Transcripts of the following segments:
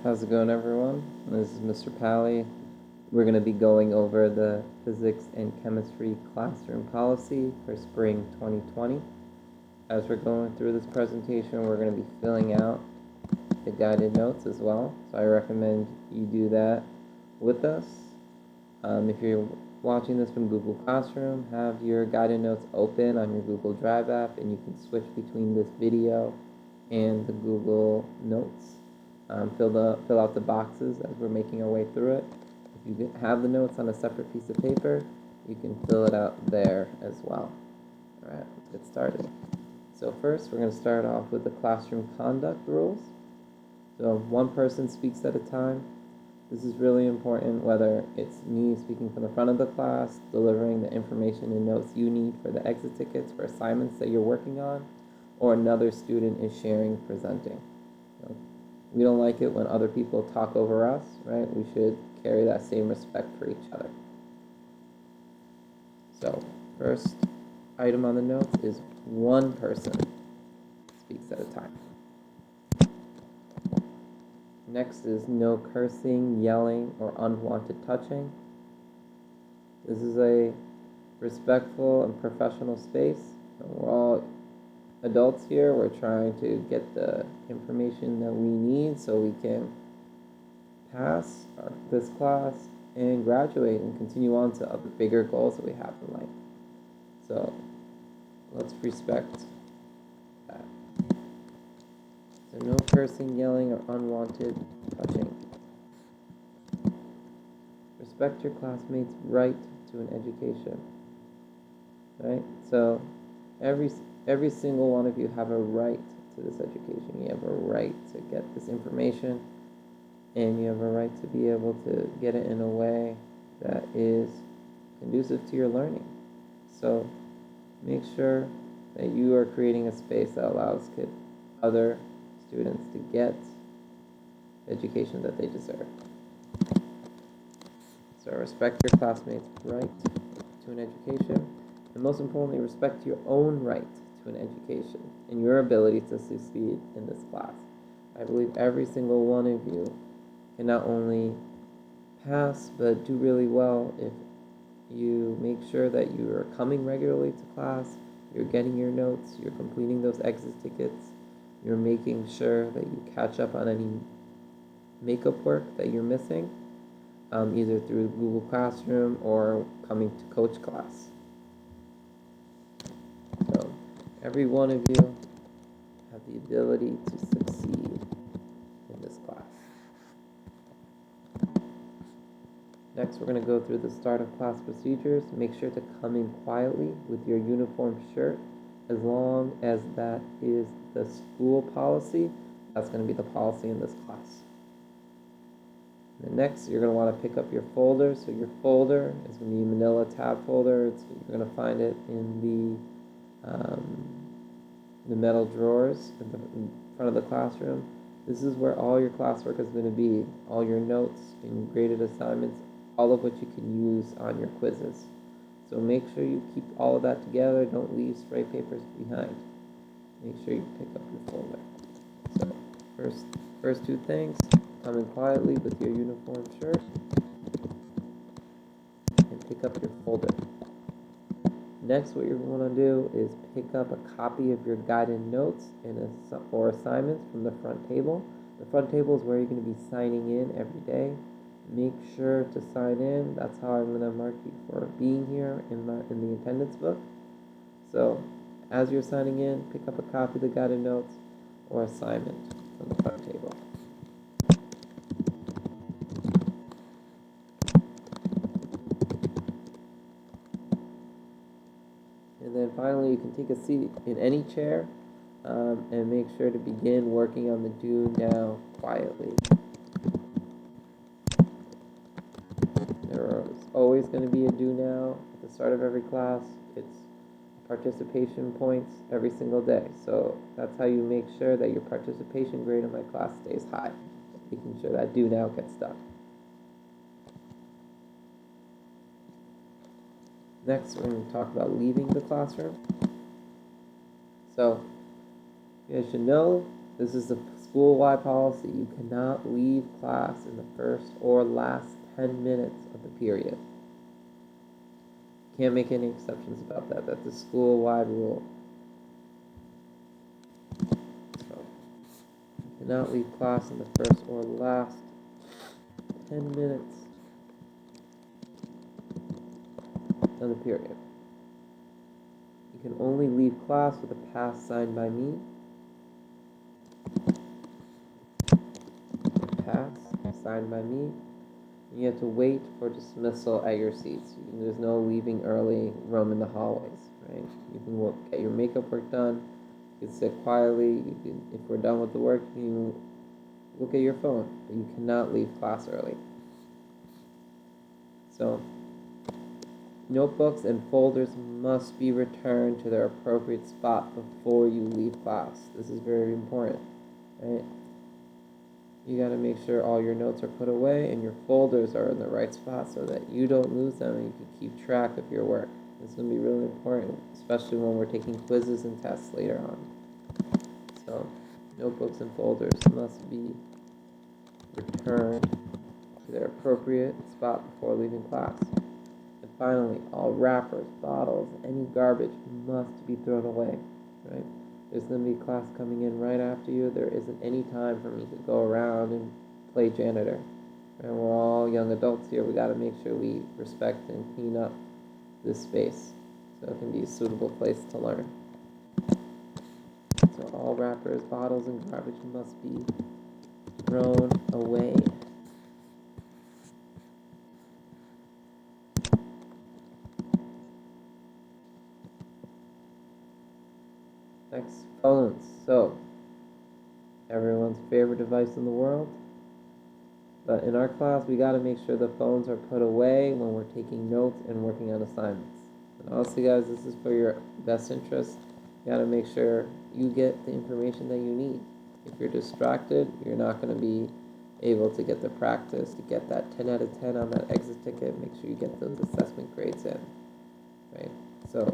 How's it going, everyone? This is Mr. Pally. We're going to be going over the physics and chemistry classroom policy for spring 2020. As we're going through this presentation, we're going to be filling out the guided notes as well. So I recommend you do that with us. If you're watching this from Google Classroom, have your guided notes open on your Google Drive app, and you can switch between this video and the Google Notes. Fill out the boxes as we're making our way through it. If you have the notes on a separate piece of paper, you can fill it out there as well. All right, let's get started. So first, we're going to start off with the classroom conduct rules. So one person speaks at a time. This is really important, whether it's me speaking from the front of the class, delivering the information and notes you need for the exit tickets for assignments that you're working on, or another student is sharing, presenting. So we don't like it when other people talk over us, right? We should carry that same respect for each other. So first item on the notes is one person speaks at a time. Next is no cursing, yelling, or unwanted touching. This is a respectful and professional space. We're all adults here. We're trying to get the information that we need so we can pass this class and graduate and continue on to other bigger goals that we have in life. So let's respect that. So no cursing, yelling, or unwanted touching. Respect your classmates' right to an education. Right? So every single one of you have a right to this education. You have a right to get this information, and you have a right to be able to get it in a way that is conducive to your learning. So make sure that you are creating a space that allows other students to get the education that they deserve. So respect your classmates' right to an education, and most importantly, respect your own right to an education and your ability to succeed in this class. I believe every single one of you can not only pass, but do really well if you make sure that you are coming regularly to class, you're getting your notes, you're completing those exit tickets, you're making sure that you catch up on any makeup work that you're missing, either through Google Classroom or coming to coach class. So every one of you have the ability to succeed in this class. Next, we're going to go through the start of class procedures. Make sure to come in quietly with your uniform shirt. As long as that is the school policy, that's going to be the policy in this class. And next, you're going to want to pick up your folder. So your folder is going to be a manila tab folder. You're going to find it in the metal drawers in front of the classroom. This is where all your classwork is going to be, all your notes and graded assignments, all of which you can use on your quizzes. So make sure you keep all of that together. Don't leave stray papers behind. Make sure you pick up your folder. So first two things, come in quietly with your uniform shirt and pick up your folder. Next, what you're going to do is pick up a copy of your guided notes or assignments from the front table. The front table is where you're going to be signing in every day. Make sure to sign in. That's how I'm going to mark you for being here in the attendance book. So as you're signing in, pick up a copy of the guided notes or assignment from the front table. And then finally, you can take a seat in any chair and make sure to begin working on the do now quietly. There is always going to be a do now at the start of every class. It's participation points every single day. So that's how you make sure that your participation grade in my class stays high, making sure that do now gets done. Next, we're going to talk about leaving the classroom. So you guys should know this is the school-wide policy, you cannot leave class in the first or last 10 minutes of the period. Can't make any exceptions about that. That's a school-wide rule. So, you cannot leave class in the first or last 10 minutes of the period. You can only leave class with a pass signed by me. Pass signed by me. You have to wait for dismissal at your seats. There's no leaving early, roaming the hallways, right? You can get your makeup work done. You can sit quietly. You can, if we're done with the work, you can look at your phone. But you cannot leave class early. So, notebooks and folders must be returned to their appropriate spot before you leave class. This is very important, right? You got to make sure all your notes are put away and your folders are in the right spot so that you don't lose them and you can keep track of your work. This is going to be really important, especially when we're taking quizzes and tests later on. So, notebooks and folders must be returned to their appropriate spot before leaving class. And finally, all wrappers, bottles, any garbage must be thrown away, right? There's going to be a class coming in right after you. There isn't any time for me to go around and play janitor. And we're all young adults here. We got to make sure we respect and clean up this space so it can be a suitable place to learn. So all wrappers, bottles, and garbage must be thrown away. Next, phones. So, everyone's favorite device in the world. But in our class, we got to make sure the phones are put away when we're taking notes and working on assignments. And honestly, guys, this is for your best interest. You got to make sure you get the information that you need. If you're distracted, you're not going to be able to get the practice, to get that 10 out of 10 on that exit ticket. Make sure you get those assessment grades in, right? So,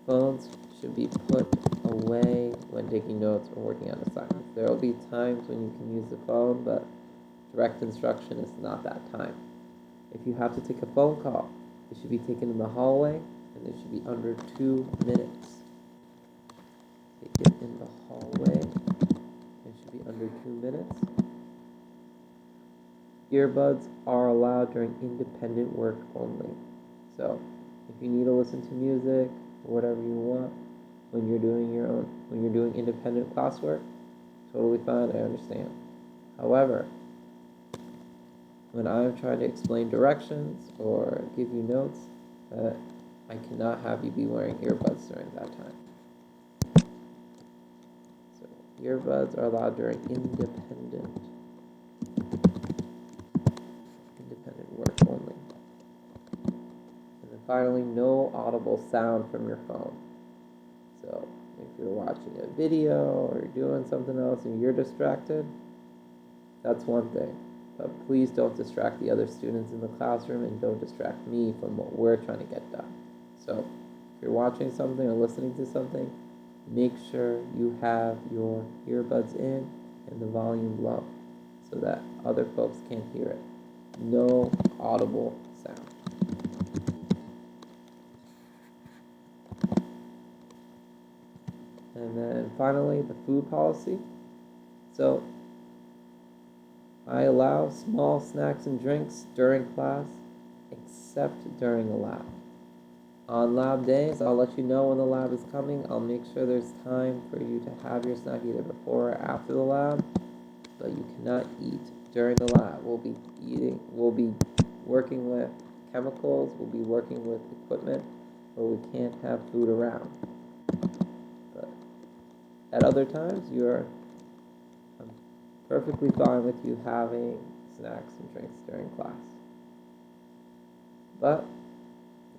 phones should be put away when taking notes or working on assignments. There will be times when you can use the phone, but direct instruction is not that time. If you have to take a phone call, it should be taken in the hallway, and it should be under 2 minutes. Take it in the hallway, it should be under 2 minutes. Earbuds are allowed during independent work only. So, if you need to listen to music or whatever you want when you're doing independent classwork, totally fine, I understand. However, when I'm trying to explain directions or give you notes, I cannot have you be wearing earbuds during that time. So, earbuds are allowed during independent work only. And then finally, no audible sound from your phone. So, if you're watching a video or you're doing something else and you're distracted, that's one thing. But please don't distract the other students in the classroom and don't distract me from what we're trying to get done. So, if you're watching something or listening to something, make sure you have your earbuds in and the volume low so that other folks can't hear it. No audible sound. And then finally, the food policy. So, I allow small snacks and drinks during class, except during a lab. On lab days, I'll let you know when the lab is coming. I'll make sure there's time for you to have your snack either before or after the lab, but you cannot eat during the lab. We'll be working with chemicals, we'll be working with equipment, but we can't have food around. But at other times, I'm perfectly fine with you having snacks and drinks during class. But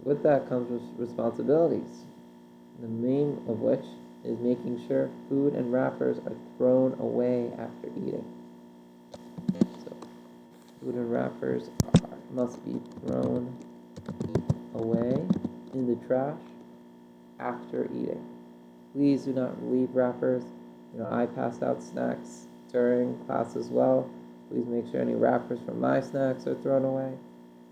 with that comes responsibilities, the main of which is making sure food and wrappers are thrown away after eating. So, food and wrappers must be thrown away in the trash after eating. Please do not leave wrappers. I passed out snacks during class as well. Please make sure any wrappers from my snacks are thrown away,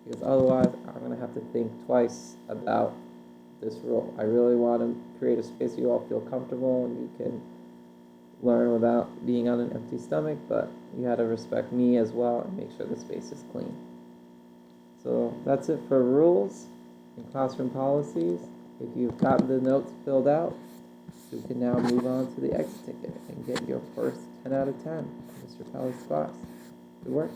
because otherwise I'm going to have to think twice about this rule. I really want to create a space you all feel comfortable and you can learn without being on an empty stomach, but you got to respect me as well and make sure the space is clean. So that's it for rules and classroom policies. If you've gotten the notes filled out, you can now move on to the exit ticket and get your first 10 out of 10 in Mr. Pelley's class. Good work.